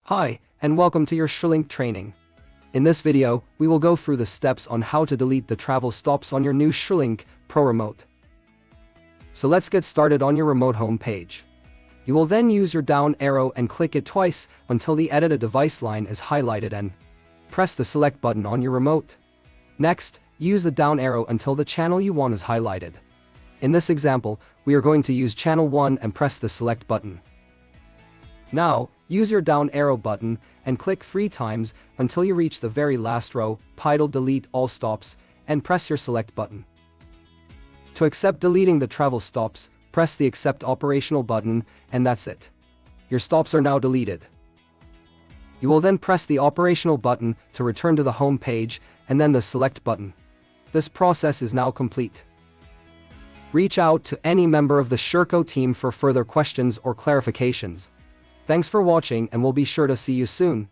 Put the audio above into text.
Hi, and welcome to your ShurLink training. In this video, we will go through the steps on how to delete the travel stops on your new ShurLink Pro remote. So let's get started on your remote home page. You will then use your down arrow and click it twice until the Edit a Device line is highlighted and press the select button on your remote. Next, use the down arrow until the channel you want is highlighted. In this example, we are going to use channel 1 and press the select button. Now, use your down arrow button and click 3 times until you reach the very last row, titled Delete All Stops, and press your select button. To accept deleting the travel stops, press the Accept Operational button, and that's it. Your stops are now deleted. You will then press the Operational button to return to the home page, and then the Select button. This process is now complete. Reach out to any member of the Shur-Co team for further questions or clarifications. Thanks for watching, and we'll be sure to see you soon.